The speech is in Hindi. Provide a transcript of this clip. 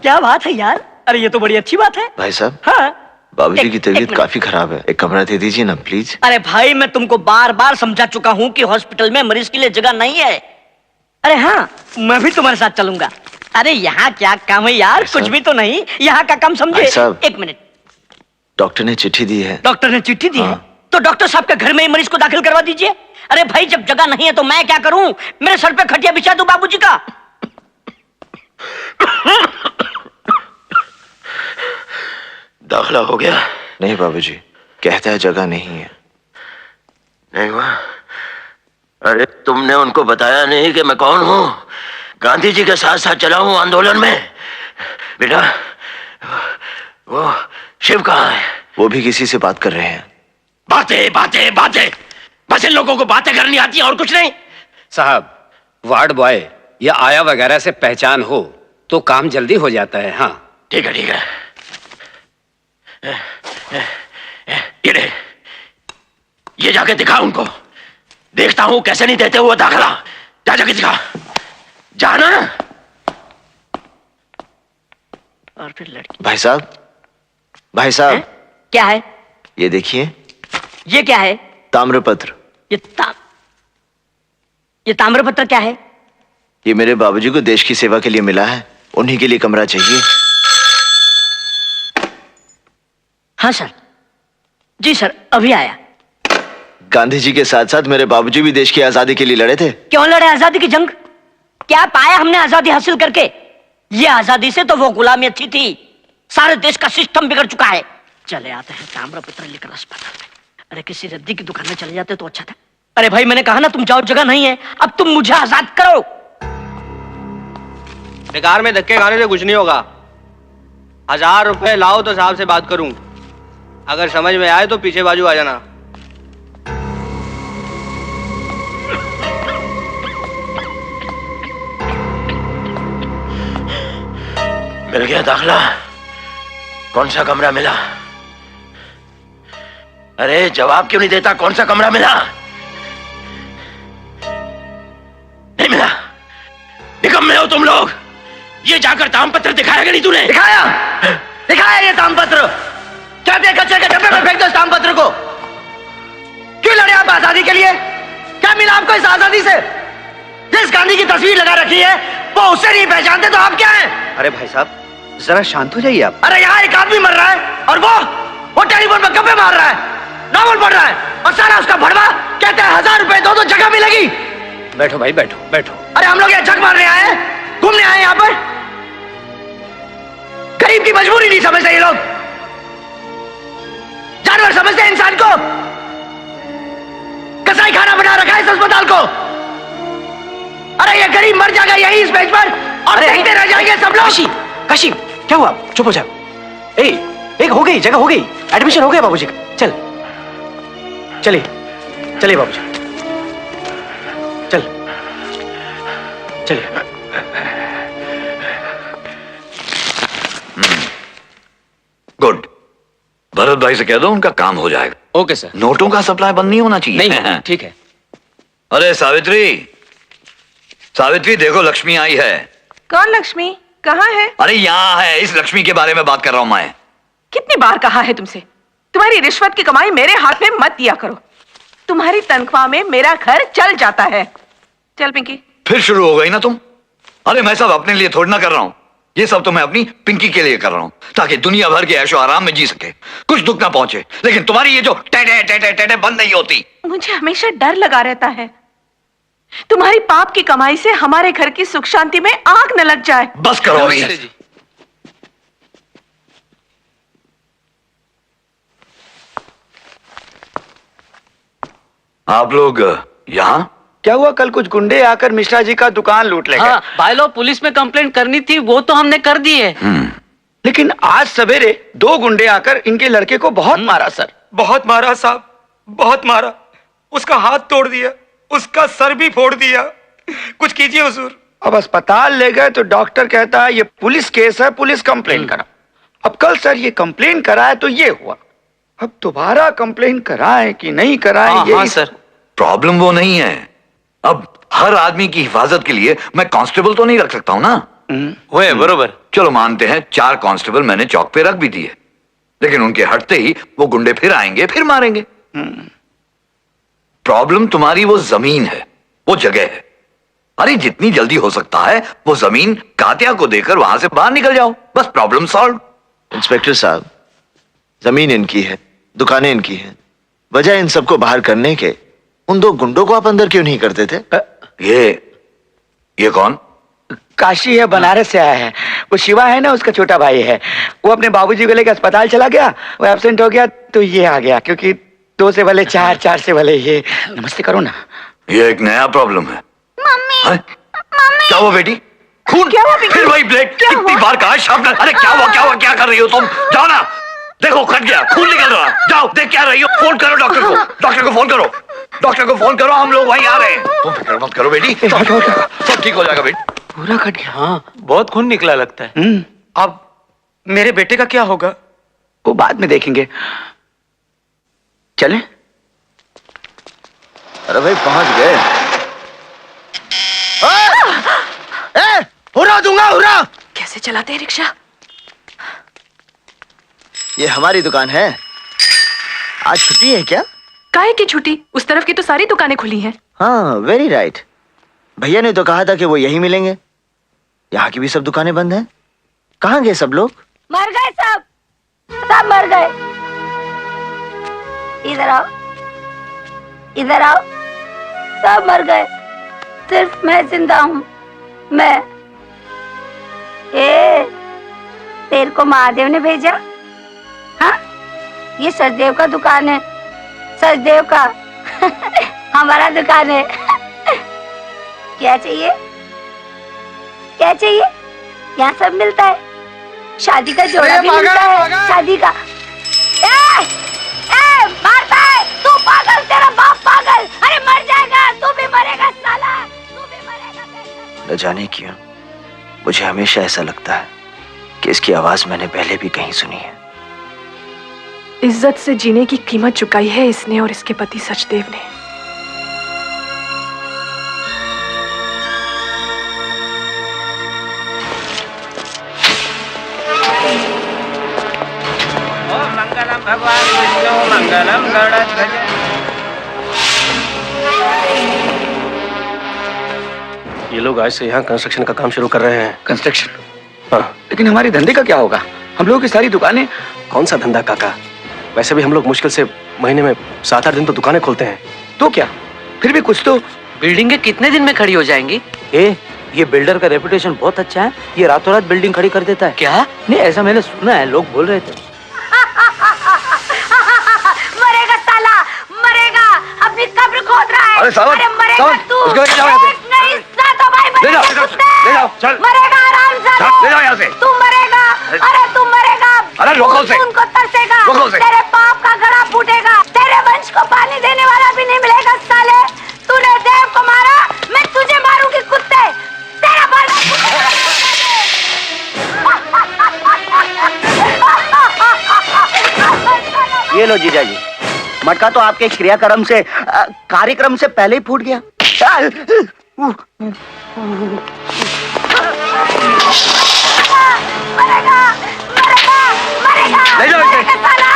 क्या बात है यार, अरे ये तो बड़ी अच्छी बात है। भाई साहब, हाँ बाबूजी की तबीयत काफी खराब है, एक कमरा दे दीजिए ना प्लीज। अरे भाई मैं तुमको बार बार समझा चुका हूँ कि हॉस्पिटल में मरीज के लिए जगह नहीं है। अरे हाँ, मैं भी तुम्हारे साथ चलूंगा। अरे यहाँ क्या काम है यार, कुछ भी तो नहीं, यहाँ का काम समझे। एक मिनट, डॉक्टर ने चिट्ठी दी है। डॉक्टर ने चिट्ठी दी है? तो डॉक्टर साहब के घर में ही मरीज को दाखिल करवा दीजिए। अरे भाई जब जगह नहीं है तो मैं क्या करूं, मेरे सर पे खटिया बिछा दूं बाबूजी का। दाखिला हो गया? नहीं बाबूजी, कहता है जगह नहीं है। नहीं हुआ? अरे तुमने उनको बताया नहीं कि मैं कौन हूँ? गांधी जी के साथ साथ चला हूँ आंदोलन में। बेटा वो शिव कहाँ है? वो भी किसी से बात कर रहे हैं। बातें बातें बातें, बस इन लोगों को बातें करनी आती है और कुछ नहीं। साहब, वार्ड बॉय या आया वगैरह से पहचान हो तो काम जल्दी हो जाता है। हाँ ठीक है ठीक है। ये जाके दिखा उनको, देखता हूं कैसे नहीं देते हुए दाखिला। जा जाके दिखा, जाना। और फिर लड़की। भाई साहब, भाई साहब, क्या है? ये देखिए। ये क्या है? ताम्रपत्र। ये ताम्रपत्र क्या है? ये मेरे बाबूजी को देश की सेवा के लिए मिला है, उन्हीं के लिए कमरा चाहिए। हाँ सर, जी सर, अभी आया। गांधी जी के साथ साथ मेरे बाबूजी भी देश की आजादी के लिए लड़े थे। क्यों लड़े आजादी की जंग? क्या पाया हमने आजादी हासिल करके? ये आजादी से तो वो गुलामी अच्छी थी, सारे देश का सिस्टम बिगड़ चुका है। चले आते हैं ताम्रपत्र लेकर अस्पताल में। अरे किसी रद्दी की दुकान में चले जाते तो अच्छा था। अरे भाई मैंने कहा ना तुम जाओ, जगह नहीं है, अब तुम मुझे आजाद करो। बेकार में धक्के खाने से कुछ नहीं होगा। 1000 रुपए लाओ तो साहब से बात करूं, अगर समझ में आए तो पीछे बाजू आ जाना। मिल गया दाखिला? कौन सा कमरा मिला? अरे जवाब क्यों नहीं देता, कौन सा कमरा मिला? नहीं मिला? निकम्मे हो तुम लोग। ये जाकर तामपत्र दिखाया कि नहीं तूने? दिखाया, दिखाया ये तामपत्र। क्या दिया कचरे के डब्बे में फेंक दो इस तामपत्र को। क्यों लड़े आप आजादी के लिए? क्या मिला आपको इस आजादी से? जिस गांधी की तस्वीर लगा रखी है वो उससे नहीं पहचानते तो आप क्या हैं? अरे भाई साहब जरा शांत हो जाइए आप। अरे यहाँ एक आदमी मर रहा है और वो टेलीफोन पर गप्पे मार रहा है, नॉवल पढ़ रहा है और सारा उसका भड़वा कहते हैं 1000 रुपए दो तो जगह मिलेगी। बैठो भाई, बैठो बैठो। अरे हम लोग यहाँ झक मारने आए हैं, घूमने आए हैं यहाँ पर? गरीब की मजबूरी नहीं समझते ये लोग, जानवर समझते हैं इंसान को। कसाई खाना बना रखा है इस अस्पताल को। अरे ये गरीब मर जाएगा यही इस बेंच पर और देखते रह जाएंगे सब लोग। काशी क्या हुआ? चुप हो जाओ। एक हो गई, जगह हो गई, एडमिशन हो गया बाबूजी का। चल चलिए चलिए बाबूजी, चल चलिए। गुड, भरत भाई से कह दो उनका काम हो जाएगा। Okay sir. नोटों का सप्लाई बंद नहीं होना चाहिए। नहीं, ठीक है। अरे सावित्री, सावित्री देखो लक्ष्मी आई है। कौन लक्ष्मी? कहाँ है? अरे यहाँ है, इस लक्ष्मी के बारे में बात कर रहा हूँ मैं। कितनी बार कहा है तुमसे, तुम्हारी रिश्वत की कमाई मेरे हाथ में मत दिया करो। तुम्हारी तनख्वाह में मेरा घर चल जाता है। चल पिंकी। फिर शुरू हो गई ना तुम। अरे मैं सब अपने लिए थोड़ी ना कर रहा हूँ, ये सब तो मैं अपनी पिंकी के लिए कर रहा हूँ, ताकि दुनिया भर के ऐशो आराम में जी सके, कुछ दुख ना पहुंचे। लेकिन तुम्हारी ये जो टेटे टेटे टेटे बंद नहीं होती। मुझे हमेशा डर लगा रहता है तुम्हारी पाप की कमाई से हमारे घर की सुख शांति में आग न लग जाए। बस करो अभी। आप लोग यहाँ? क्या हुआ? कल कुछ गुंडे आकर मिश्रा जी का दुकान लूट ले गए। हाँ, भाई लोग पुलिस में कंप्लेंट करनी थी, वो तो हमने कर दी है। लेकिन आज सवेरे 2 गुंडे आकर इनके लड़के को बहुत मारा सर। बहुत मारा साहब, बहुत मारा। उसका हाथ तोड़ दिया, उसका सर भी फोड़ दिया। कुछ कीजिए हुजूर। अब अस्पताल ले गए तो डॉक्टर कहता है ये पुलिस केस है, पुलिस कंप्लेन करा। अब कल सर ये कंप्लेन कराए तो ये हुआ, अब दोबारा कंप्लेन कराएं कि नहीं कराएं? हाँ सर, प्रॉब्लम वो नहीं है। अब हर आदमी की हिफाजत के लिए मैं कांस्टेबल तो नहीं रख सकता हूँ ना। वो है बरोबर। चलो मानते हैं 4 कांस्टेबल मैंने चौक पे रख भी दिए, लेकिन उनके हटते ही वो गुंडे फिर आएंगे, फिर मारेंगे। प्रॉब्लम तुम्हारी वो जमीन है, वो जगह है। अरे जितनी जल्दी हो सकता है वो जमीन कातिया को देकर वहां से बाहर निकल जाओ, बस प्रॉब्लम सॉल्व। इंस्पेक्टर साहब, जमीन इनकी है, दुकानें इनकी हैं, वजह इन सबको बाहर करने के उन 2 गुंडों को आप अंदर क्यों नहीं करते थे? ये कौन? काशी है, बनारस से आया है। वो शिवा है ना, उसका छोटा भाई है। वो अपने बाबूजी को लेकर अस्पताल चला गया, वो एब्सेंट हो गया तो ये आ गया, क्योंकि 2 से भले 4, 4 से भले ये। नमस्ते करो ना। ये एक नया प्रॉब्लम है। Mummy, mummy. क्या हुआ बेटी? खून? क्या हुआ पिंकी? फिर वही ब्लेड? कितनी बार कहा शार्पनर? अरे क्या हुआ, क्या हुआ, क्या कर रही हो तुम? जाओ ना, देखो कट गया, खून निकल रहा। जाओ देख क्या रही हो, फोन करो डॉक्टर को, डॉक्टर को फोन करो, डॉक्टर को फोन करो, हम लोग वहीं आ रहे हैं। तुम फिक्र मत करो बेटी, सब ठीक हो जाएगा बेटी। पूरा कट गया। हाँ, बहुत खून निकला लगता है। अब मेरे बेटे का क्या होगा? वो बाद में देखेंगे। चलें? अरे भाई पहुंच गए। हुर्रा दूंगा, हुर्रा। कैसे चलाते हैं रिक्शा? ये हमारी दुकान है। आज छुट्टी है क्या? काहे की छुट्टी? उस तरफ की तो सारी दुकानें खुली हैं। हाँ, वेरी राइट। भैया ने तो कहा था कि वो यही मिलेंगे। यहाँ की भी सब दुकानें बंद हैं। कहाँ गए सब लोग? मर गए सब, सब मर गए। इधर आओ, इधर आओ, सब मर गए, सिर्फ मैं जिंदा हूँ। मैं तेरे को महादेव ने भेजा। हाँ, ये सचदेव का दुकान है, सचदेव का। हमारा दुकान है। क्या चाहिए, क्या चाहिए? यहाँ सब मिलता है, शादी का जोड़ा भी मिलता है, शादी का। मारता है तू, पागल, तेरा बाप पागल। अरे मर जाएगा, तू भी मरेगा साला, तू भी मरेगा। न जाने क्यों मुझे हमेशा ऐसा लगता है कि इसकी आवाज मैंने पहले भी कहीं सुनी है। इज्जत से जीने की कीमत चुकाई है इसने और इसके पति सचदेव ने। मंगलम भगवान विष्णु मंगलम गरुड़ध्वज। ये लोग आज से यहाँ कंस्ट्रक्शन का काम शुरू कर रहे हैं। कंस्ट्रक्शन? हाँ। लेकिन हमारे धंधे का क्या होगा? हम लोगों की सारी दुकानें। कौन सा धंधा काका? वैसे भी हम लोग मुश्किल से महीने में 7-8 दिन तो दुकानें खोलते हैं। तो क्या, फिर भी कुछ तो। बिल्डिंगें कितने दिन में खड़ी हो जाएंगी? ये बिल्डर का रेपुटेशन बहुत अच्छा है, ये रातों रात बिल्डिंग खड़ी कर देता है। क्या? नहीं, ऐसा मैंने सुना है, लोग बोल रहे थे। मरेगा साला, मरेगा, अपनी कब्र खोद रहा है। अरे साहब, अरे मरेगा साहब, तू। उसको लेके जाओ यहाँ से। नहीं सातो भाई, ले जाओ, ले जाओ, चल। मरेगा आराम से। ले जाओ यहाँ से। तू मरेगा, अरे तू मरेगा। अरे रोको उसे। उनको तरसेगा, रोको उसे। तेरे पाप का घड़ा फूटेगा, तेरे वंश को पानी देने वाला भी नहीं मिलेगा साले। तूने देव को मारा, मैं तुझे मारूंगी कुत्ते, तेरा बाल। ये लो जीजा जी, मटका तो आपके क्रियाक्रम से, कार्यक्रम से पहले ही फूट गया। मरेगा, मरेगा, मरेगा। ले जाओ इसे। साला,